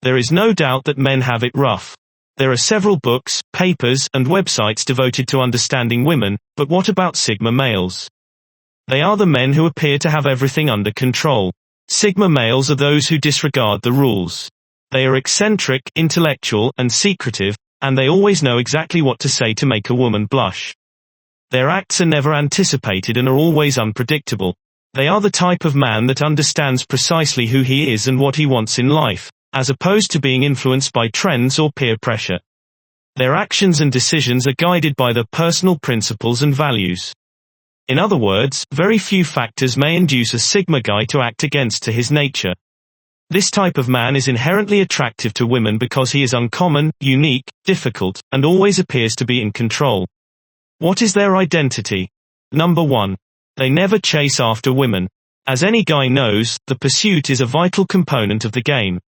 There is no doubt that men have it rough. There are several books, papers, and websites devoted to understanding women, but what about Sigma males? They are the men who appear to have everything under control. Sigma males are those who disregard the rules. They are eccentric, intellectual, and secretive, and they always know exactly what to say to make a woman blush. Their acts are never anticipated and are always unpredictable. They are the type of man that understands precisely who he is and what he wants in life, as opposed to being influenced by trends or peer pressure. Their actions and decisions are guided by their personal principles and values. In other words, very few factors may induce a Sigma guy to act against to his nature. This type of man is inherently attractive to women because he is uncommon, unique, difficult, and always appears to be in control. What is their identity? Number 1. They never chase after women. As any guy knows, the pursuit is a vital component of the game.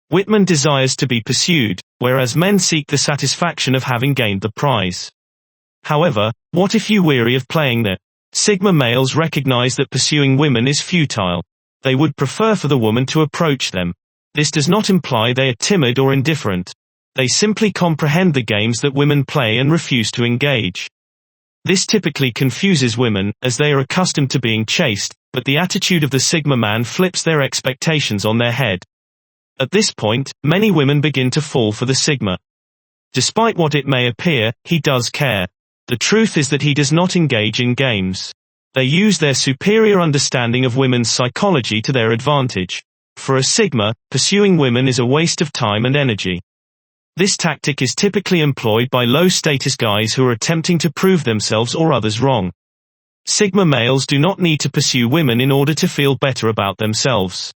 Whitman desires to be pursued, whereas men seek the satisfaction of having gained the prize. However, what if you weary of playing the Sigma males recognize that pursuing women is futile. They would prefer for the woman to approach them. This does not imply they are timid or indifferent. They simply comprehend the games that women play and refuse to engage. This typically confuses women, as they are accustomed to being chased, but the attitude of the Sigma man flips their expectations on their head. At this point, many women begin to fall for the Sigma. Despite what it may appear, he does care. The truth is that he does not engage in games. They use their superior understanding of women's psychology to their advantage. For a Sigma, pursuing women is a waste of time and energy. This tactic is typically employed by low-status guys who are attempting to prove themselves or others wrong. Sigma males do not need to pursue women in order to feel better about themselves.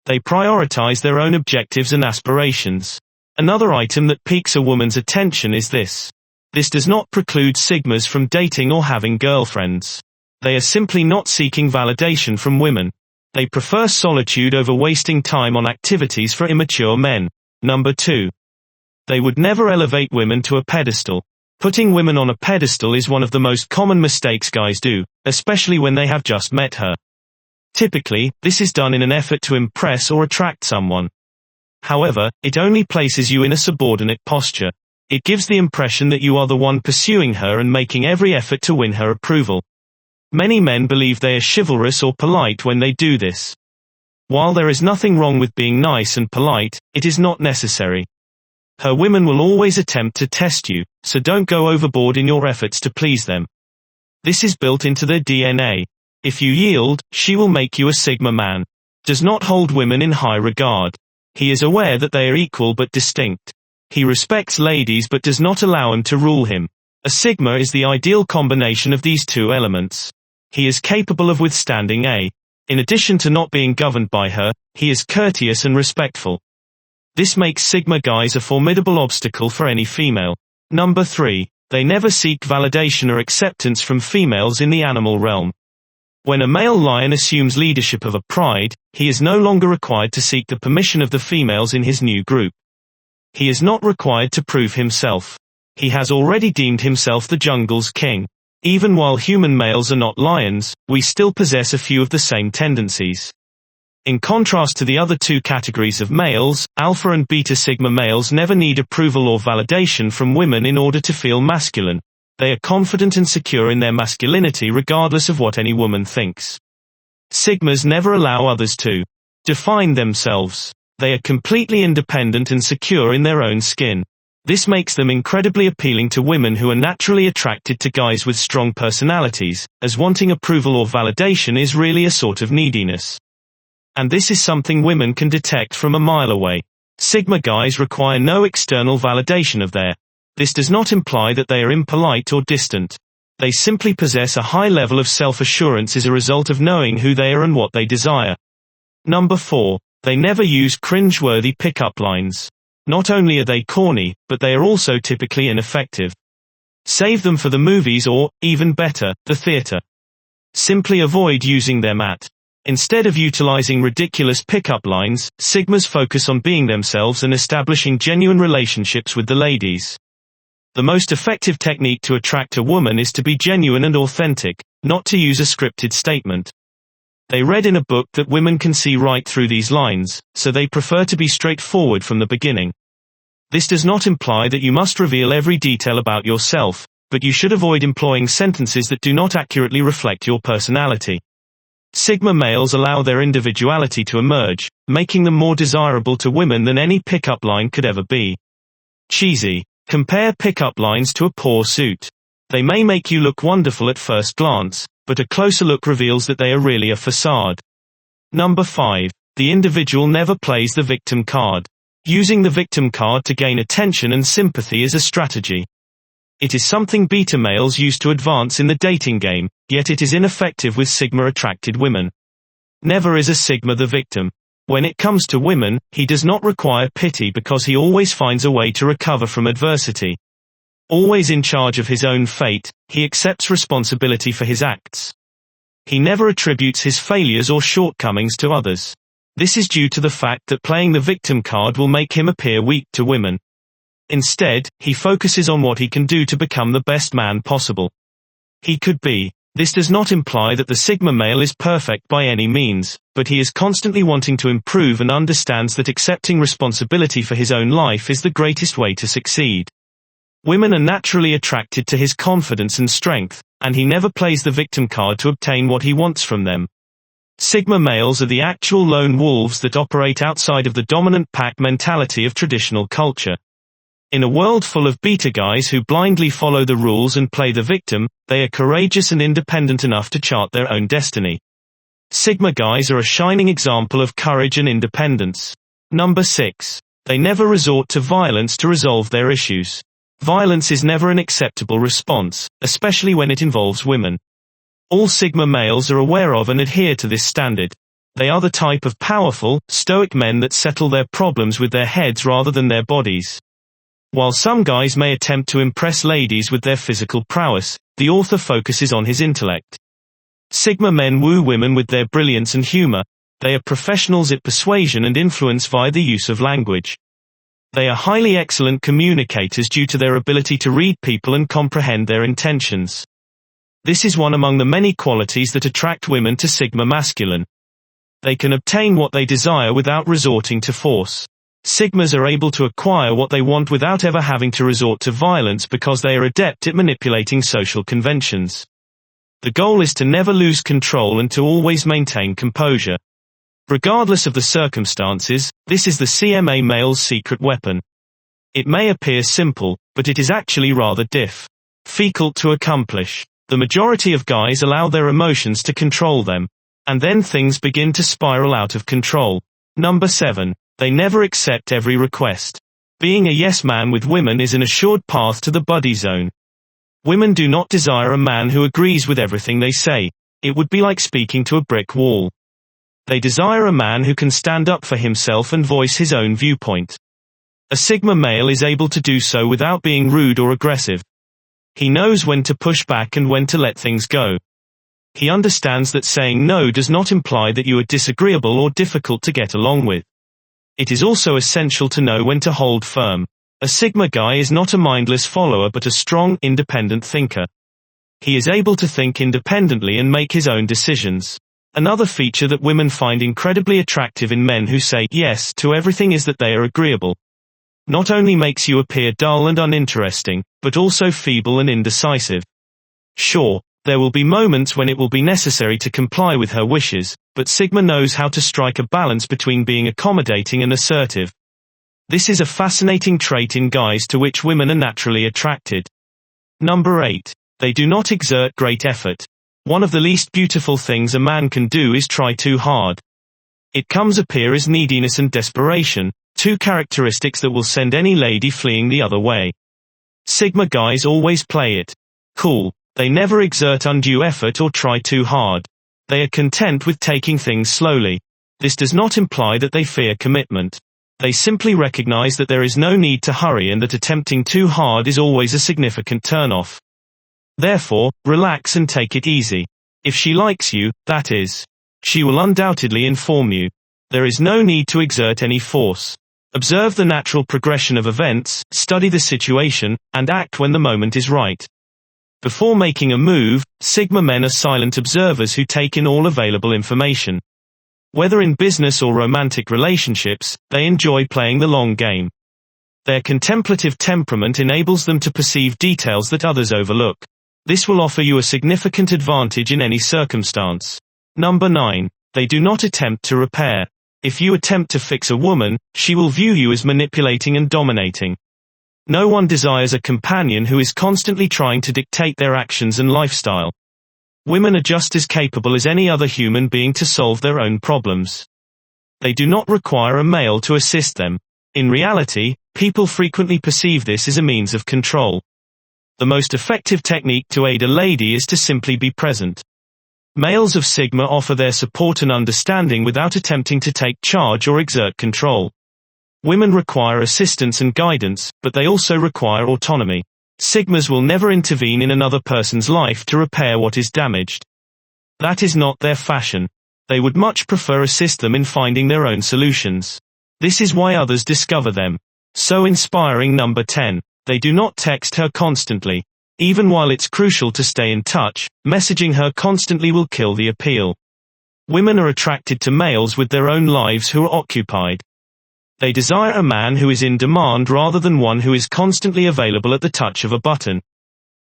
They prioritize their own objectives and aspirations. Another item that piques a woman's attention is this. This does not preclude Sigmas from dating or having girlfriends. They are simply not seeking validation from women. They prefer solitude over wasting time on activities for immature men. Number 2. They would never elevate women to a pedestal. Putting women on a pedestal is one of the most common mistakes guys do, especially when they have just met her. Typically, this is done in an effort to impress or attract someone. However, it only places you in a subordinate posture. It gives the impression that you are the one pursuing her and making every effort to win her approval. Many men believe they are chivalrous or polite when they do this. While there is nothing wrong with being nice and polite, it is not necessary. Her women will always attempt to test you, so don't go overboard in your efforts to please them. This is built into their DNA. If you yield, she will make you a Sigma man. Does not hold women in high regard. He is aware that they are equal but distinct. He respects ladies but does not allow them to rule him. A Sigma is the ideal combination of these two elements. He is capable of withstanding in addition to not being governed by her, he is courteous and respectful. This makes Sigma guys a formidable obstacle for any female. Number 3. They never seek validation or acceptance from females in the animal realm. When a male lion assumes leadership of a pride, he is no longer required to seek the permission of the females in his new group. He is not required to prove himself. He has already deemed himself the jungle's king. Even while human males are not lions, we still possess a few of the same tendencies. In contrast to the other two categories of males, alpha and beta Sigma males never need approval or validation from women in order to feel masculine. They are confident and secure in their masculinity regardless of what any woman thinks. Sigmas never allow others to define themselves. They are completely independent and secure in their own skin. This makes them incredibly appealing to women who are naturally attracted to guys with strong personalities, as wanting approval or validation is really a sort of neediness. And this is something women can detect from a mile away. Sigma guys require no external validation of their. This does not imply that they are impolite or distant. They simply possess a high level of self-assurance as a result of knowing who they are and what they desire. Number 4. They never use cringe-worthy pickup lines. Not only are they corny, but they are also typically ineffective. Save them for the movies or, even better, the theater. Simply avoid using them Instead of utilizing ridiculous pickup lines, Sigmas focus on being themselves and establishing genuine relationships with the ladies. The most effective technique to attract a woman is to be genuine and authentic, not to use a scripted statement. They read in a book that women can see right through these lines, so they prefer to be straightforward from the beginning. This does not imply that you must reveal every detail about yourself, but you should avoid employing sentences that do not accurately reflect your personality. Sigma males allow their individuality to emerge, making them more desirable to women than any pickup line could ever be. Cheesy. Compare pickup lines to a poor suit. They may make you look wonderful at first glance, but a closer look reveals that they are really a facade. Number 5. The individual never plays the victim card. Using the victim card to gain attention and sympathy is a strategy. It is something beta males use to advance in the dating game, yet it is ineffective with Sigma-attracted women. Never is a Sigma the victim. When it comes to women, he does not require pity because he always finds a way to recover from adversity. Always in charge of his own fate, he accepts responsibility for his acts. He never attributes his failures or shortcomings to others. This is due to the fact that playing the victim card will make him appear weak to women. Instead, he focuses on what he can do to become the best man possible. He could be. This does not imply that the Sigma male is perfect by any means, but he is constantly wanting to improve and understands that accepting responsibility for his own life is the greatest way to succeed. Women are naturally attracted to his confidence and strength, and he never plays the victim card to obtain what he wants from them. Sigma males are the actual lone wolves that operate outside of the dominant pack mentality of traditional culture. In a world full of beta guys who blindly follow the rules and play the victim, they are courageous and independent enough to chart their own destiny. Sigma guys are a shining example of courage and independence. Number 6. They never resort to violence to resolve their issues. Violence is never an acceptable response, especially when it involves women. All Sigma males are aware of and adhere to this standard. They are the type of powerful, stoic men that settle their problems with their heads rather than their bodies. While some guys may attempt to impress ladies with their physical prowess, the author focuses on his intellect. Sigma men woo women with their brilliance and humor. They are professionals at persuasion and influence via the use of language. They are highly excellent communicators due to their ability to read people and comprehend their intentions. This is one among the many qualities that attract women to Sigma masculine. They can obtain what they desire without resorting to force. Sigmas are able to acquire what they want without ever having to resort to violence because they are adept at manipulating social conventions. The goal is to never lose control and to always maintain composure. Regardless of the circumstances, this is the CMA male's secret weapon. It may appear simple, but it is actually rather difficult to accomplish. The majority of guys allow their emotions to control them. And then things begin to spiral out of control. Number 7. They never accept every request. Being a yes man with women is an assured path to the buddy zone. Women do not desire a man who agrees with everything they say. It would be like speaking to a brick wall. They desire a man who can stand up for himself and voice his own viewpoint. A Sigma male is able to do so without being rude or aggressive. He knows when to push back and when to let things go. He understands that saying no does not imply that you are disagreeable or difficult to get along with. It is also essential to know when to hold firm. A Sigma guy is not a mindless follower but a strong, independent thinker. He is able to think independently and make his own decisions. Another feature that women find incredibly attractive in men who say yes to everything is that they are agreeable. Not only makes you appear dull and uninteresting, but also feeble and indecisive. Sure, there will be moments when it will be necessary to comply with her wishes, but Sigma knows how to strike a balance between being accommodating and assertive. This is a fascinating trait in guys to which women are naturally attracted. Number 8. They do not exert great effort. One of the least beautiful things a man can do is try too hard. It comes appear as neediness and desperation, two characteristics that will send any lady fleeing the other way. Sigma guys always play it cool. They never exert undue effort or try too hard. They are content with taking things slowly. This does not imply that they fear commitment. They simply recognize that there is no need to hurry and that attempting too hard is always a significant turnoff. Therefore, relax and take it easy. If she likes you, that is. She will undoubtedly inform you. There is no need to exert any force. Observe the natural progression of events, study the situation, and act when the moment is right. Before making a move, Sigma men are silent observers who take in all available information. Whether in business or romantic relationships, they enjoy playing the long game. Their contemplative temperament enables them to perceive details that others overlook. This will offer you a significant advantage in any circumstance. Number 9. They do not attempt to repair. If you attempt to fix a woman, she will view you as manipulating and dominating. No one desires a companion who is constantly trying to dictate their actions and lifestyle. Women are just as capable as any other human being to solve their own problems. They do not require a male to assist them. In reality, people frequently perceive this as a means of control. The most effective technique to aid a lady is to simply be present. Males of Sigma offer their support and understanding without attempting to take charge or exert control. Women require assistance and guidance, but they also require autonomy. Sigmas will never intervene in another person's life to repair what is damaged. That is not their fashion. They would much prefer assist them in finding their own solutions. This is why others discover them. So inspiring. Number 10. They do not text her constantly. Even while it's crucial to stay in touch, messaging her constantly will kill the appeal. Women are attracted to males with their own lives who are occupied. They desire a man who is in demand rather than one who is constantly available at the touch of a button.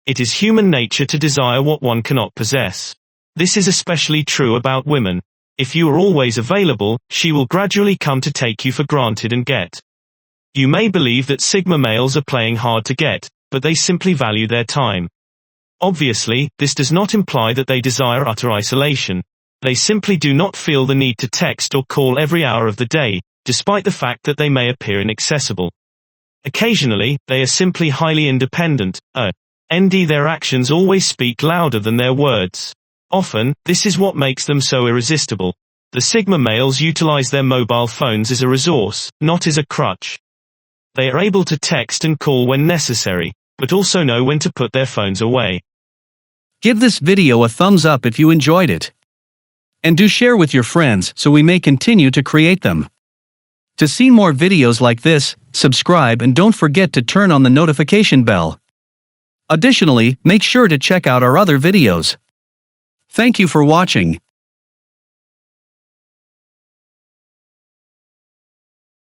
It is human nature to desire what one cannot possess. This is especially true about women. If you are always available, she will gradually come to take you for granted and get. You may believe that Sigma males are playing hard to get, but they simply value their time. Obviously, this does not imply that they desire utter isolation. They simply do not feel the need to text or call every hour of the day, despite the fact that they may appear inaccessible. Occasionally, they are simply highly independent. Their actions always speak louder than their words. Often, this is what makes them so irresistible. The Sigma males utilize their mobile phones as a resource, not as a crutch. They are able to text and call when necessary, but also know when to put their phones away. Give this video a thumbs up if you enjoyed it. And do share with your friends so we may continue to create them. To see more videos like this, subscribe and don't forget to turn on the notification bell. Additionally, make sure to check out our other videos. Thank you for watching.